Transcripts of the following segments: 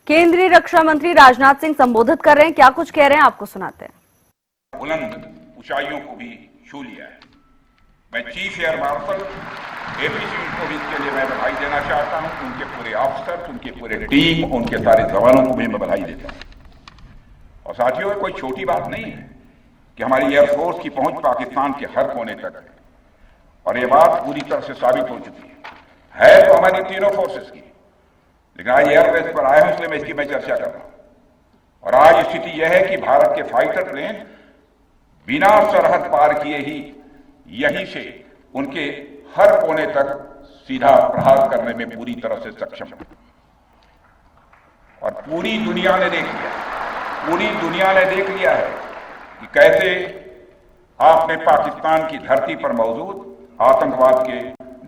केंद्रीय रक्षा मंत्री राजनाथ सिंह संबोधित कर रहे हैं, क्या कुछ कह रहे हैं आपको सुनाते हैं। बुलंद ऊंचाइयों को भी छू लिया है। मैं chief air marshal AP Singh को भी इसके लिए मैं बधाई देना चाहता हूं। उनके पूरे ऑफिसर, उनके पूरे टीम, उनके सारे जवानों को भी मैं बधाई देता हूं। और साथियों, ये कोई छोटी बात नहीं है कि हमारी एयरफोर्स की पहुंच पाकिस्तान के हर कोने तक है और ये बात पूरी तरह से साबित हो चुकी है तो हमारी तीनों फोर्सेस की, लेकिन आज एयरबेस पर आया हूं इसलिए मैं इसकी चर्चा कर रहा हूं। और आज स्थिति यह है कि भारत के फाइटर प्लेन बिना सरहद पार किए ही यहीं से उनके हर कोने तक सीधा प्रहार करने में पूरी तरह से सक्षम है। और पूरी दुनिया ने देख लिया है कि कैसे आपने पाकिस्तान की धरती पर मौजूद आतंकवाद के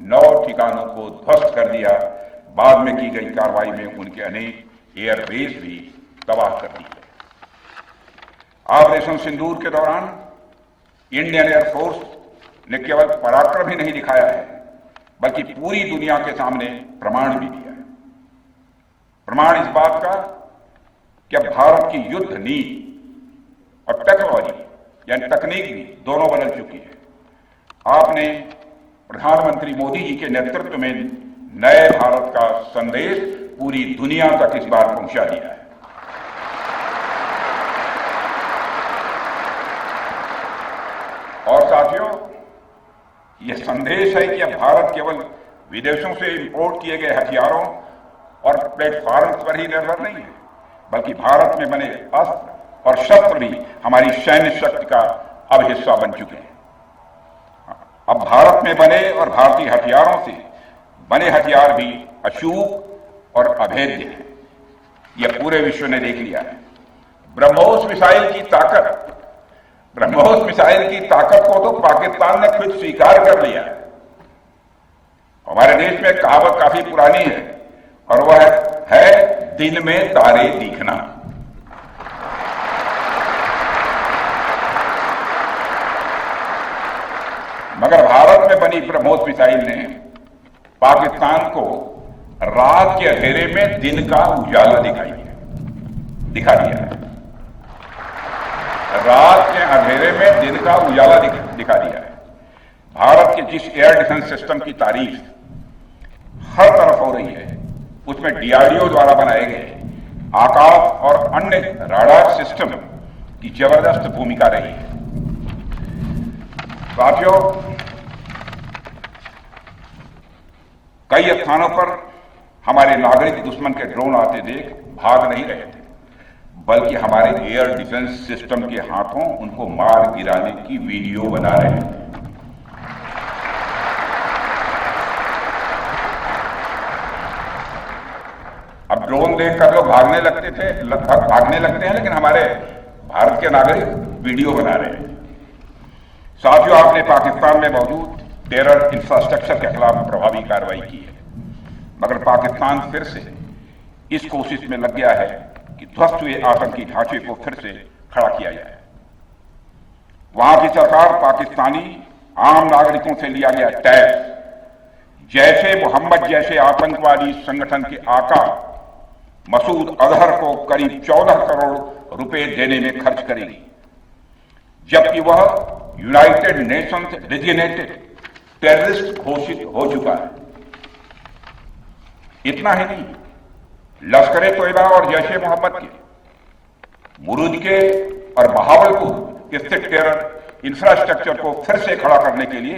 9 ठिकानों को ध्वस्त कर दिया। बाद में की गई कार्रवाई में उनके अनेक एयरबेस भी तबाह कर दिए। ऑपरेशन सिंदूर के दौरान इंडियन एयरफोर्स ने केवल पराक्रम ही नहीं दिखाया है, बल्कि पूरी दुनिया के सामने प्रमाण भी दिया है। प्रमाण इस बात का कि अब भारत की युद्ध नीति और टेक्नोलॉजी यानी तकनीक भी दोनों बदल चुकी है। आपने प्रधानमंत्री मोदी जी के नेतृत्व में नए भारत का संदेश पूरी दुनिया तक इस बार पहुंचा दिया है। और साथियों, यह संदेश है कि अब भारत केवल विदेशों से इंपोर्ट किए गए हथियारों और प्लेटफॉर्म्स पर ही निर्भर नहीं है, बल्कि भारत में बने अस्त्र और शस्त्र भी हमारी सैन्य शक्ति का अब हिस्सा बन चुके हैं। अब भारत में बने और भारतीय हथियारों से बने हथियार भी अचूक और अभेद्य हैं। यह पूरे विश्व ने देख लिया है। ब्रह्मोस मिसाइल की ताकत को तो पाकिस्तान ने खुद स्वीकार कर लिया है। हमारे देश में कहावत काफी पुरानी है और वह है दिन में तारे दिखना। मगर भारत में बनी ब्रह्मोस मिसाइल ने पाकिस्तान को रात के अंधेरे में दिन का उजाला दिखा दिया है। रात के अंधेरे में दिन का उजाला दिखा दिया है। भारत के जिस एयर डिफेंस सिस्टम की तारीफ हर तरफ हो रही है, उसमें डीआरडीओ द्वारा बनाए गए आकाश और अन्य राडार सिस्टम की जबरदस्त भूमिका रही है। साथियों, कई स्थानों पर हमारे नागरिक दुश्मन के ड्रोन आते देख भाग नहीं रहे थे, बल्कि हमारे एयर डिफेंस सिस्टम के हाथों उनको मार गिराने की वीडियो बना रहे हैं। अब ड्रोन देखकर लोग भागने लगते हैं, लेकिन हमारे भारत के नागरिक वीडियो बना रहे हैं। साथियों, आपने पाकिस्तान में मौजूद टेरर इंफ्रास्ट्रक्चर के खिलाफ प्रभावी कार्रवाई की है, मगर पाकिस्तान फिर से इस कोशिश में लग गया है कि ध्वस्त हुए आतंकी ढांचे को फिर से खड़ा किया जाए। वहां की सरकार पाकिस्तानी आम नागरिकों से लिया गया टैक्स जैसे मोहम्मद जैसे आतंकवादी संगठन के आका मसूद अजहर को करीब 14 करोड़ रुपए देने में खर्च करेगी, जबकि वह यूनाइटेड नेशंस डेजिग्नेटेड टेररिस्ट घोषित हो चुका है। इतना ही नहीं, लश्कर-ए-तोयबा और जैश-ए मोहम्मद के मुरूद के और बहावलपुर स्थित टेरर इंफ्रास्ट्रक्चर को फिर से खड़ा करने के लिए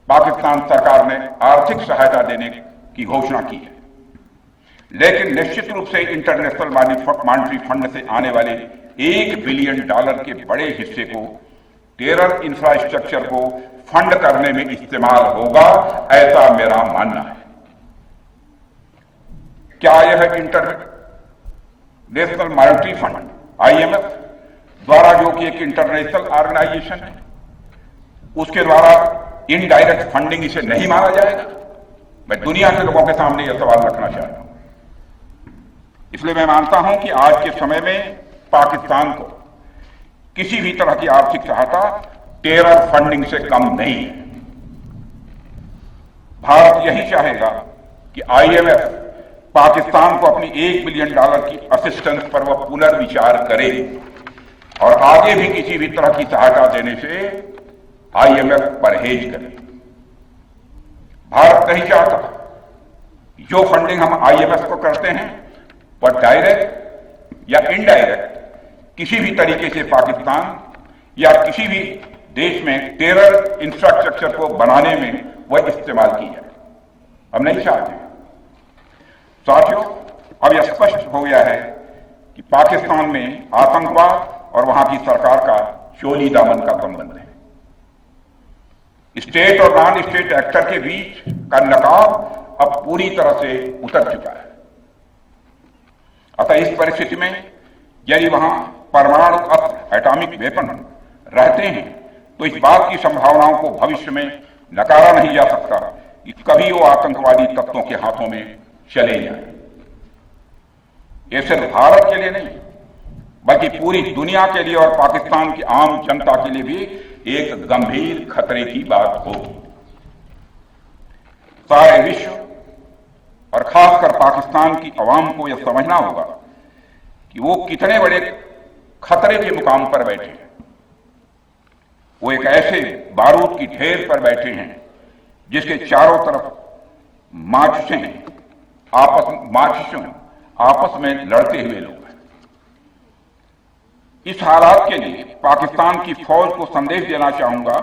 पाकिस्तान सरकार ने आर्थिक सहायता देने की घोषणा की है। लेकिन निश्चित रूप से इंटरनेशनल मॉनेटरी फंड से आने वाले $1 बिलियन के बड़े हिस्से को टेरर इंफ्रास्ट्रक्चर को फंड करने में इस्तेमाल होगा, ऐसा मेरा मानना है। क्या यह इंटरनेशनल मॉनेटरी फंड IMF द्वारा, जो कि एक इंटरनेशनल ऑर्गेनाइजेशन है, उसके द्वारा इनडायरेक्ट फंडिंग इसे नहीं माना जाएगा? मैं दुनिया के लोगों के सामने यह सवाल रखना चाहता हूं। इसलिए मैं मानता हूं कि आज के समय में पाकिस्तान को किसी भी तरह की आर्थिक सहायता टेरर फंडिंग से कम नहीं है। भारत यही चाहेगा कि IMF पाकिस्तान को अपनी $1 बिलियन की असिस्टेंस पर वह पुनर्विचार करे और आगे भी किसी भी तरह की सहायता देने से IMF परहेज करे। भारत नहीं चाहता जो फंडिंग हम IMF को करते हैं वह डायरेक्ट या इनडायरेक्ट किसी भी तरीके से पाकिस्तान या किसी भी देश में टेरर इंफ्रास्ट्रक्चर को बनाने में वह इस्तेमाल की जाए। हम नहीं चाहते। साथियों, अब यह स्पष्ट हो गया है कि पाकिस्तान में आतंकवाद और वहां की सरकार का चोली दामन का संबंध है। स्टेट और नॉन स्टेट एक्टर के बीच का नकाब अब पूरी तरह से उतर चुका है। अतः इस परिस्थिति में यदि वहां परमाणु अस्त्र एटॉमिक वेपन रहते हैं तो इस बात की संभावनाओं को भविष्य में नकारा नहीं जा सकता कि कभी वो आतंकवादी तत्वों के हाथों में चले जाए। ये सिर्फ भारत के लिए नहीं बल्कि पूरी दुनिया के लिए और पाकिस्तान की आम जनता के लिए भी एक गंभीर खतरे की बात हो। सारे विश्व और खासकर पाकिस्तान की आवाम को यह समझना होगा कि वो कितने बड़े खतरे के मुकाम पर बैठे हैं। वो एक ऐसे बारूद की ढेर पर बैठे हैं जिसके चारों तरफ माचिसें आपस में लड़ते हुए लोग हैं। इस हालात के लिए पाकिस्तान की फौज को संदेश देना चाहूंगा,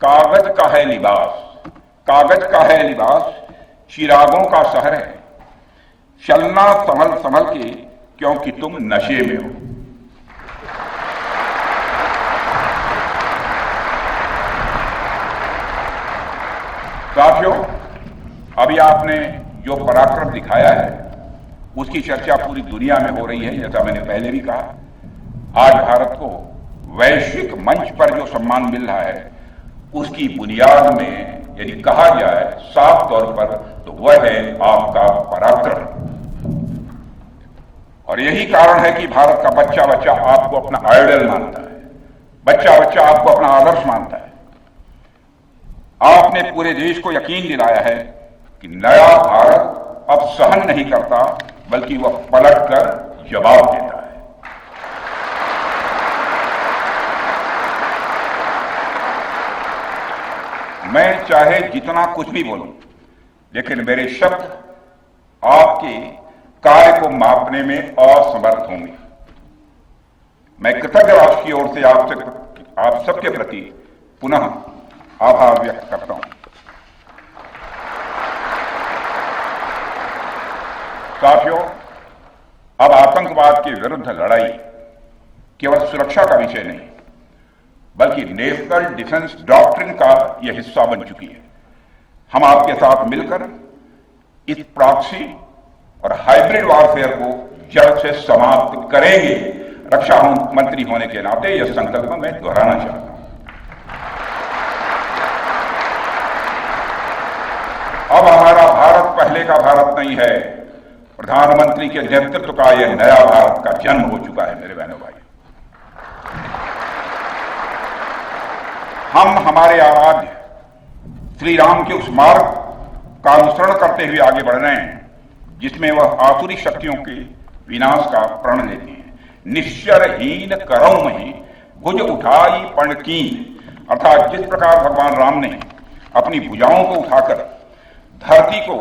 कागज का है लिबास, कागज का है लिबास, चिरागों का शहर है, चलना संभल संभल के क्योंकि तुम नशे में हो। साथियों, अभी आपने जो पराक्रम दिखाया है उसकी चर्चा पूरी दुनिया में हो रही है। जैसा मैंने पहले भी कहा, आज भारत को वैश्विक मंच पर जो सम्मान मिल रहा है उसकी बुनियाद में यदि कहा जाए साफ तौर पर तो वह है आपका पराक्रम। और यही कारण है कि भारत का बच्चा बच्चा आपको अपना आइडल मानता है, बच्चा बच्चा आपको अपना आदर्श मानता है। आपने पूरे देश को यकीन दिलाया है कि नया भारत अब सहन नहीं करता बल्कि वह पलटकर जवाब देता है। मैं चाहे जितना कुछ भी बोलूं, लेकिन मेरे शब्द आपके कार्य को मापने में असमर्थ होंगे। मैं कृतज्ञ राष्ट्र की ओर से आप सबके प्रति पुनः आभार व्यक्त करता हूं। साथियों, अब आतंकवाद के विरुद्ध लड़ाई केवल सुरक्षा का विषय नहीं बल्कि नेशनल डिफेंस डॉक्ट्रिन का यह हिस्सा बन चुकी है। हम आपके साथ मिलकर इस प्रॉक्सी और हाइब्रिड वॉरफेयर को जड़ से समाप्त करेंगे। रक्षा मंत्री होने के नाते यह संकल्प मैं दोहराना चाहता हूं। अब हमारा भारत पहले का भारत नहीं है। प्रधानमंत्री के नेतृत्व का यह नया भारत का जन्म हो चुका है। मेरे बहनों भाई, हम हमारे आराध्य श्री राम के उस मार्ग का अनुसरण करते हुए आगे बढ़ रहे हैं जिसमें वह आसुरी शक्तियों के विनाश का प्रण लेते हैं। निश्चरहीन करौ मही भुज उठाई पणकीन, अर्थात जिस प्रकार भगवान राम ने अपनी भुजाओं को उठाकर धरती को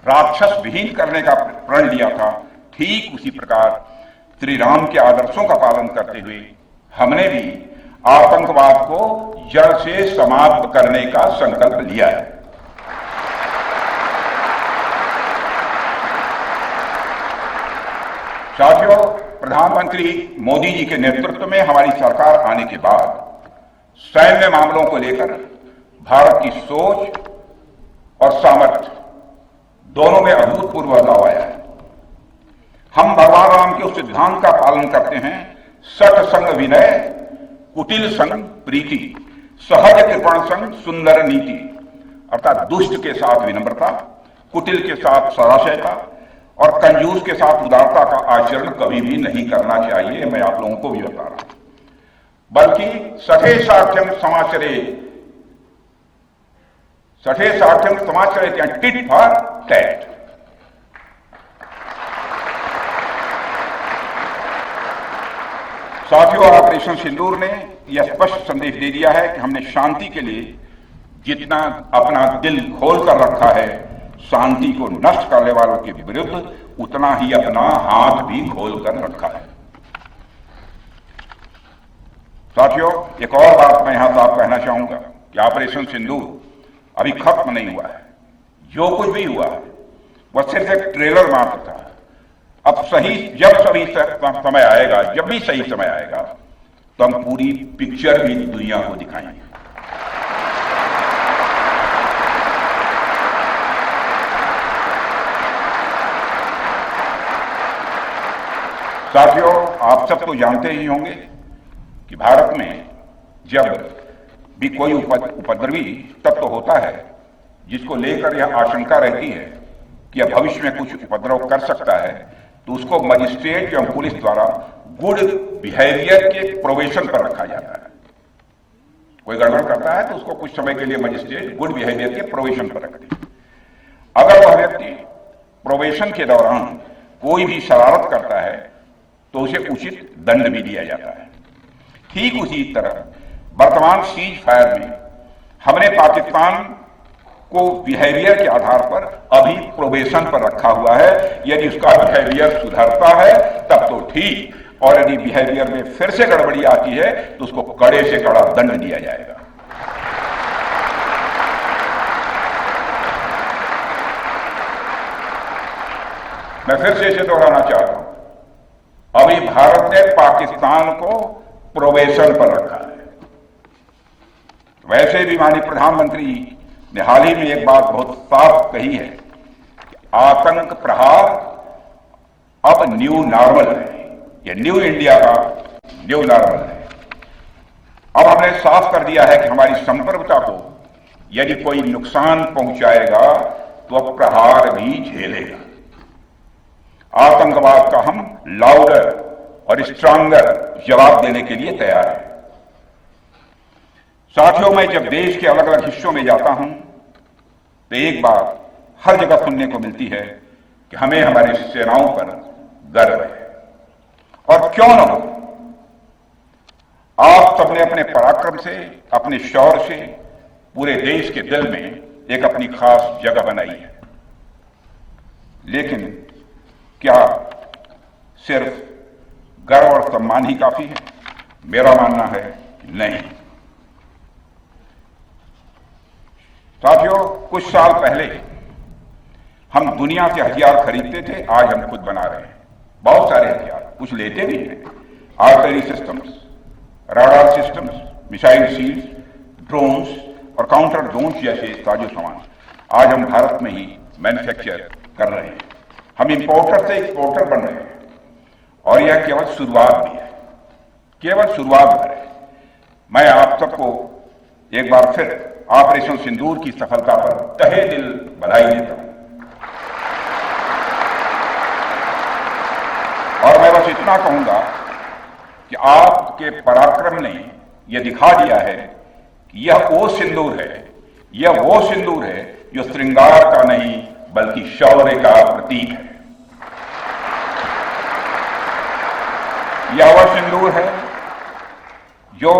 राक्षस विहीन करने का प्रण लिया था, ठीक उसी प्रकार श्री राम के आदर्शों का पालन करते हुए हमने भी आतंकवाद को जड़ से समाप्त करने का संकल्प लिया है। साथियों, प्रधानमंत्री मोदी जी के नेतृत्व में हमारी सरकार आने के बाद सैन्य मामलों को लेकर भारत की सोच और सामर्थ्य दोनों में अभूतपूर्व बदलाव आया है। हम भगवान राम के उस सिद्धांत का पालन करते हैं, सठ संग विनय कुटिल संग प्रीति, सहज कृपण संग सुंदर नीति, अर्थात दुष्ट के साथ विनम्रता, कुटिल के साथ सदाशयता और कंजूस के साथ उदारता का आचरण कभी भी नहीं करना चाहिए। मैं आप लोगों को भी बता रहा हूं, बल्कि सठे साठ्यम समाचरे, सठे साठ्यम समाचरे टिट फॉर टैट, साथियों, ऑपरेशन सिंदूर ने यह स्पष्ट संदेश दे दिया है कि हमने शांति के लिए जितना अपना दिल खोल कर रखा है, शांति को नष्ट करने वालों के विरुद्ध उतना ही अपना हाथ भी खोल कर रखा है। साथियों, एक और बात मैं यहां साफ कहना चाहूंगा कि ऑपरेशन सिंदूर अभी खत्म नहीं हुआ है। जो कुछ भी हुआ है वह सिर्फ एक ट्रेलर मात्र था। अब समय आएगा, जब भी सही समय आएगा, तो हम पूरी पिक्चर भी दुनिया को दिखाएंगे। साथियों, आप सब तो जानते ही होंगे कि भारत में जब भी कोई उपद्रवी तत्व होता है जिसको लेकर यह आशंका रहती है कि यह भविष्य में कुछ उपद्रव कर सकता है, तो उसको मजिस्ट्रेट एवं पुलिस द्वारा गुड बिहेवियर के प्रोबेशन पर रखा जाता है। कोई गड़बड़ करता है तो उसको कुछ समय के लिए मजिस्ट्रेट गुड बिहेवियर के प्रोबेशन पर रखते हैं। अगर वह व्यक्ति प्रोबेशन के दौरान कोई भी शरारत करता है तो उसे उचित दंड भी दिया जाता है। ठीक उसी तरह वर्तमान सीज फायर में हमने पाकिस्तान को बिहेवियर के आधार पर अभी प्रोबेशन पर रखा हुआ है। यदि उसका बिहेवियर सुधरता है तब तो ठीक, और यदि बिहेवियर में फिर से गड़बड़ी आती है तो उसको कड़े से कड़ा दंड दिया जाएगा। मैं फिर से इसे दोहराना चाहता हूं, अभी भारत ने पाकिस्तान को प्रोबेशन पर रखा है। वैसे भी माननीय प्रधानमंत्री ने हाल ही में एक बात बहुत साफ कही है कि आतंक प्रहार अब न्यू नॉर्मल है। यह न्यू इंडिया का न्यू नॉर्मल है। अब हमने साफ कर दिया है कि हमारी संप्रभुता को यदि कोई नुकसान पहुंचाएगा तो अब प्रहार भी झेलेगा। आतंकवाद का हम लाउडर और स्ट्रांगर जवाब देने के लिए तैयार हैं। साथियों, मैं जब देश के अलग अलग हिस्सों में जाता हूं तो एक बात हर जगह सुनने को मिलती है कि हमें हमारी सेनाओं पर गर्व है। और क्यों न हो, आप सबने अपने पराक्रम से, अपने शौर्य से पूरे देश के दिल में एक अपनी खास जगह बनाई है। लेकिन क्या सिर्फ गर्व और सम्मान ही काफी है? मेरा मानना है नहीं। साथियों, कुछ साल पहले हम दुनिया से हथियार खरीदते थे, आज हम खुद बना रहे हैं बहुत सारे हथियार। कुछ लेते भी हैं, artillery systems, radar systems, missile shields, drones और काउंटर ड्रोन्स जैसे साजो सामान आज हम भारत में ही मैन्युफैक्चर कर रहे हैं। हम इंपोर्टर से एक्सपोर्टर बन रहे हैं और यह केवल शुरुआत भी है, केवल शुरुआत भर है। मैं आप सबको एक बार फिर ऑपरेशन सिंदूर की सफलता पर तहे दिल बधाई देता हूं। और मैं बस इतना कहूंगा कि आपके पराक्रम ने यह दिखा दिया है कि यह वो सिंदूर है, यह वो सिंदूर है जो श्रृंगार का नहीं बल्कि शौर्य का प्रतीक है। यह वह सिंदूर है जो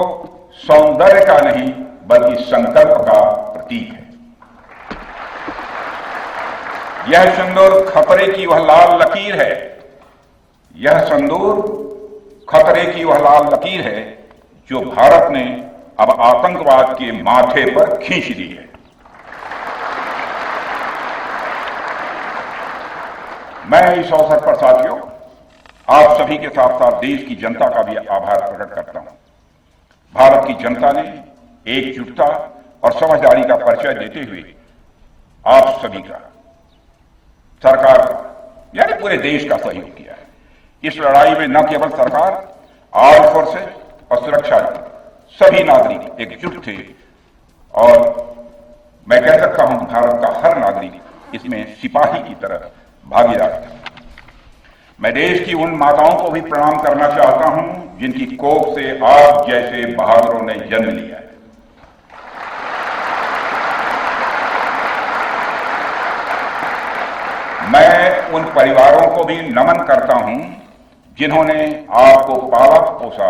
सौंदर्य का नहीं बल्कि संकल्प का प्रतीक है। यह सिंदूर खतरे की वह लाल लकीर है, यह सिंदूर खतरे की वह लाल लकीर है जो भारत ने अब आतंकवाद के माथे पर खींच दी है। मैं इस अवसर पर साथियों आप सभी के साथ साथ देश की जनता का भी आभार प्रकट करता हूं। भारत की जनता ने एकजुटता और समझदारी का परिचय देते हुए आप सभी का, सरकार का, यानी पूरे देश का सहयोग किया है। इस लड़ाई में न केवल सरकार, आर्म्ड फोर्सेस और सुरक्षा बल, सभी नागरिक एकजुट थे और मैं कह सकता हूं भारत का हर नागरिक इसमें सिपाही की तरह भागीदार था। मैं देश की उन माताओं को भी प्रणाम करना चाहता हूं जिनकी कोख से आप जैसे बहादुरों ने जन्म लिया है। मैं उन परिवारों को भी नमन करता हूं जिन्होंने आपको पाला पोसा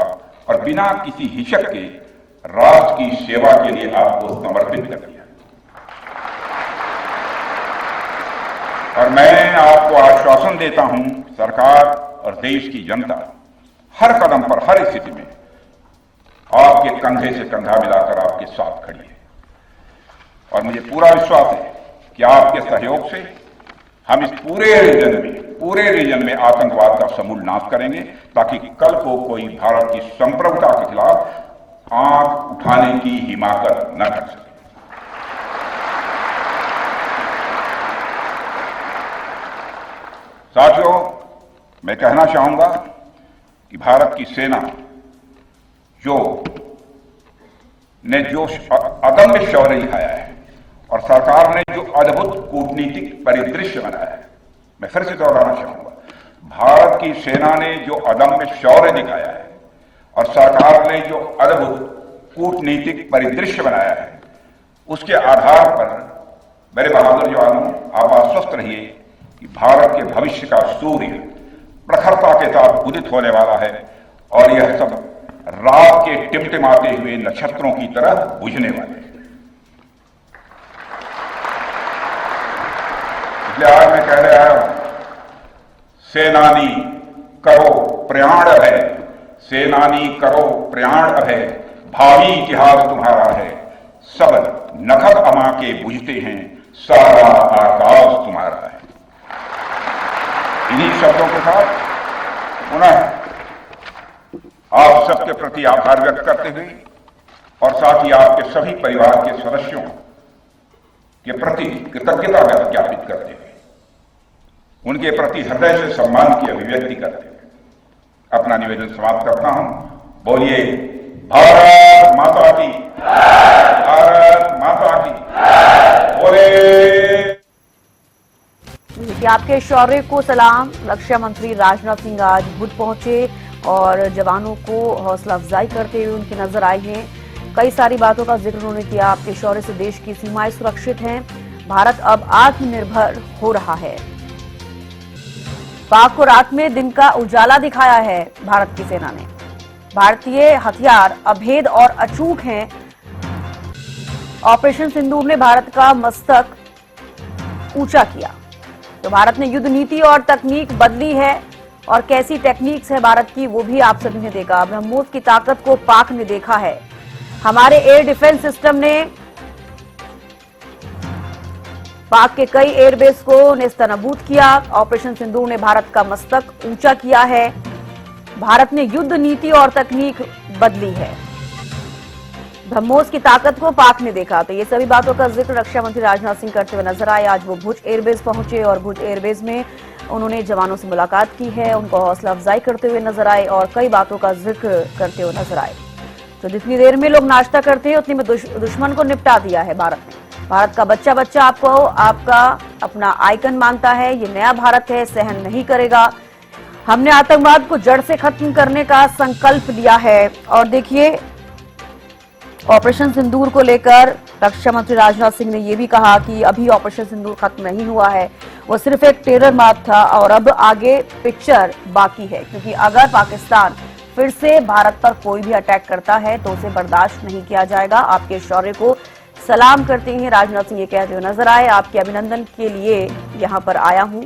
और बिना किसी हिचक के राष्ट्र की सेवा के लिए आपको समर्पित कर दिया। और मैं आपको आश्वासन देता हूं, सरकार और देश की जनता हर कदम पर, हर स्थिति में आपके कंधे से कंधा मिलाकर आपके साथ खड़ी है। और मुझे पूरा विश्वास है कि आपके सहयोग से हम इस पूरे रीजन में आतंकवाद का समूल नाश करेंगे, ताकि कल को कोई भारत की संप्रभुता के खिलाफ आंख उठाने की हिमाकत न कर सके। साथियों, मैं कहना चाहूंगा कि भारत की सेना जो अदम्य शौर्य दिखाया है और सरकार ने जो अद्भुत कूटनीतिक परिदृश्य बनाया है, मैं फिर से दोहराना चाहूंगा, भारत की सेना ने जो अदम्य शौर्य दिखाया है और सरकार ने जो अद्भुत कूटनीतिक परिदृश्य बनाया है, उसके आधार पर मेरे बहादुर जवानों, आप आश्वस्त रहिए कि भारत के भविष्य का सूर्य प्रखरता के साथ उदित होने वाला है और यह सब रात के टिमटिमाते हुए नक्षत्रों की तरह बुझने वाले हैं। इसलिए आज मैं कह रहा हूं, सेनानी करो प्रयाण है, सेनानी करो प्रयाण है, भावी इतिहास तुम्हारा है, सब नखत अमा के बुझते हैं, सारा आकाश तुम्हारा है। इन्हीं शब्दों के साथ पुनः आप सबके प्रति आभार व्यक्त करते हुए और साथ ही आपके सभी परिवार के सदस्यों के प्रति कृतज्ञता ज्ञापित करते हुए, उनके प्रति हृदय से सम्मान की अभिव्यक्ति करते हुए अपना निवेदन समाप्त करता हूं। बोलिए भारत माता की, भारत माता की। बोले कि आपके शौर्य को सलाम। रक्षा मंत्री राजनाथ सिंह आज भुज पहुंचे और जवानों को हौसला अफजाई करते हुए उनकी नजर आई हैं। कई सारी बातों का जिक्र उन्होंने किया। आपके शौर्य से देश की सीमाएं सुरक्षित हैं, भारत अब आत्मनिर्भर हो रहा है। पाक को रात में दिन का उजाला दिखाया है भारत की सेना ने। भारतीय हथियार अभेद और अचूक हैं। ऑपरेशन सिंदूर ने भारत का मस्तक ऊंचा किया। तो भारत ने युद्ध नीति और तकनीक बदली है और कैसी टेक्निक्स है भारत की, वो भी आप सभी ने देखा। ब्रह्मोस की ताकत को पाक ने देखा है। हमारे एयर डिफेंस सिस्टम ने पाक के कई एयरबेस को नेस्तनाबूद किया। ऑपरेशन सिंदूर ने भारत का मस्तक ऊंचा किया है। भारत ने युद्ध नीति और तकनीक बदली है। ब्रह्मोस की ताकत को पाक ने देखा। तो ये सभी बातों का जिक्र रक्षा मंत्री राजनाथ सिंह करते हुए नजर आए। आज वो भुज एयरबेस पहुंचे और भुज एयरबेस में उन्होंने जवानों से मुलाकात की है, उनको हौसला अफजाई करते हुए नजर आए और कई बातों का जिक्र करते हुए नजर आए। तो जितनी देर में लोग नाश्ता करते हैं उतनी में दुश्मन को निपटा दिया है भारत ने। भारत का बच्चा बच्चा आपको आपका अपना आइकन मानता है। ये नया भारत है, सहन नहीं करेगा। हमने आतंकवाद को जड़ से खत्म करने का संकल्प लिया है। और देखिए, ऑपरेशन सिंदूर को लेकर रक्षा मंत्री राजनाथ सिंह ने यह भी कहा कि अभी ऑपरेशन सिंदूर खत्म नहीं हुआ है, वो सिर्फ एक टेरर मार्क था और अब आगे पिक्चर बाकी है। क्योंकि अगर पाकिस्तान फिर से भारत पर कोई भी अटैक करता है तो उसे बर्दाश्त नहीं किया जाएगा। आपके शौर्य को सलाम करते हैं राजनाथ सिंह ये कहते हुए नजर आए। आपके अभिनंदन के लिए यहाँ पर आया हूं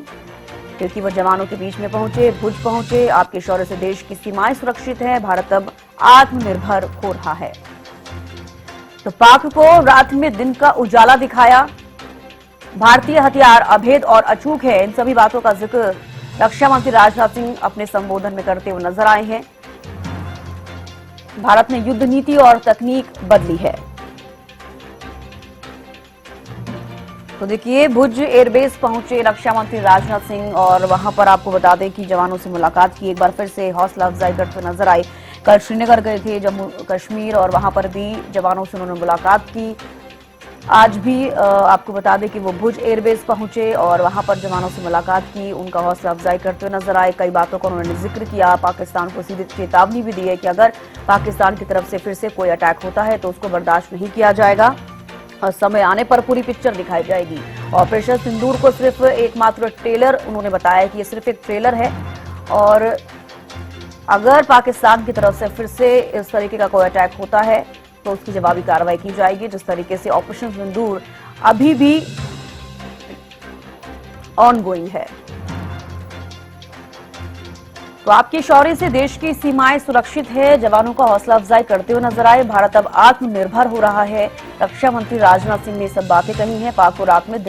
क्योंकि वो जवानों के बीच में पहुंचे, भुज पहुंचे। आपके शौर्य से देश की सीमाएं सुरक्षित है, भारत अब आत्मनिर्भर हो रहा है। तो पाक को रात में दिन का उजाला दिखाया। भारतीय हथियार अभेद और अचूक है। इन सभी बातों का जिक्र रक्षा मंत्री राजनाथ सिंह अपने संबोधन में करते हुए नजर आए हैं। भारत ने युद्ध नीति और तकनीक बदली है। तो देखिए, भुज एयरबेस पहुंचे रक्षा मंत्री राजनाथ सिंह और वहां पर आपको बता दें कि जवानों से मुलाकात की। एक बार फिर से हौसला अफजाई करते हुए नजर आई। कल श्रीनगर गए थे, जम्मू कश्मीर, और वहां पर भी जवानों से उन्होंने मुलाकात की। आज भी आपको बता दें कि वो भुज एयरबेस पहुंचे और वहां पर जवानों से मुलाकात की, उनका हौसला अफजाई करते हुए नजर आए। कई बातों का उन्होंने जिक्र किया। पाकिस्तान को सीधी चेतावनी भी दी है कि अगर पाकिस्तान की तरफ से फिर से कोई अटैक होता है तो उसको बर्दाश्त नहीं किया जाएगा और समय आने पर पूरी पिक्चर दिखाई जाएगी। ऑपरेशन सिंदूर को सिर्फ एकमात्र ट्रेलर उन्होंने बताया कि ये सिर्फ एक ट्रेलर है और अगर पाकिस्तान की तरफ से फिर से इस तरीके का कोई अटैक होता है तो उसकी जवाबी कार्रवाई की जाएगी। जिस तरीके से ऑपरेशन सिंदूर अभी भी ऑनगोइंग है। तो आपके शौर्य से देश की सीमाएं सुरक्षित है, जवानों का हौसला अफजाई करते हुए नजर आए। भारत अब आत्मनिर्भर हो रहा है। रक्षा मंत्री राजनाथ सिंह ने सब बातें कही हैं। पाक और रात में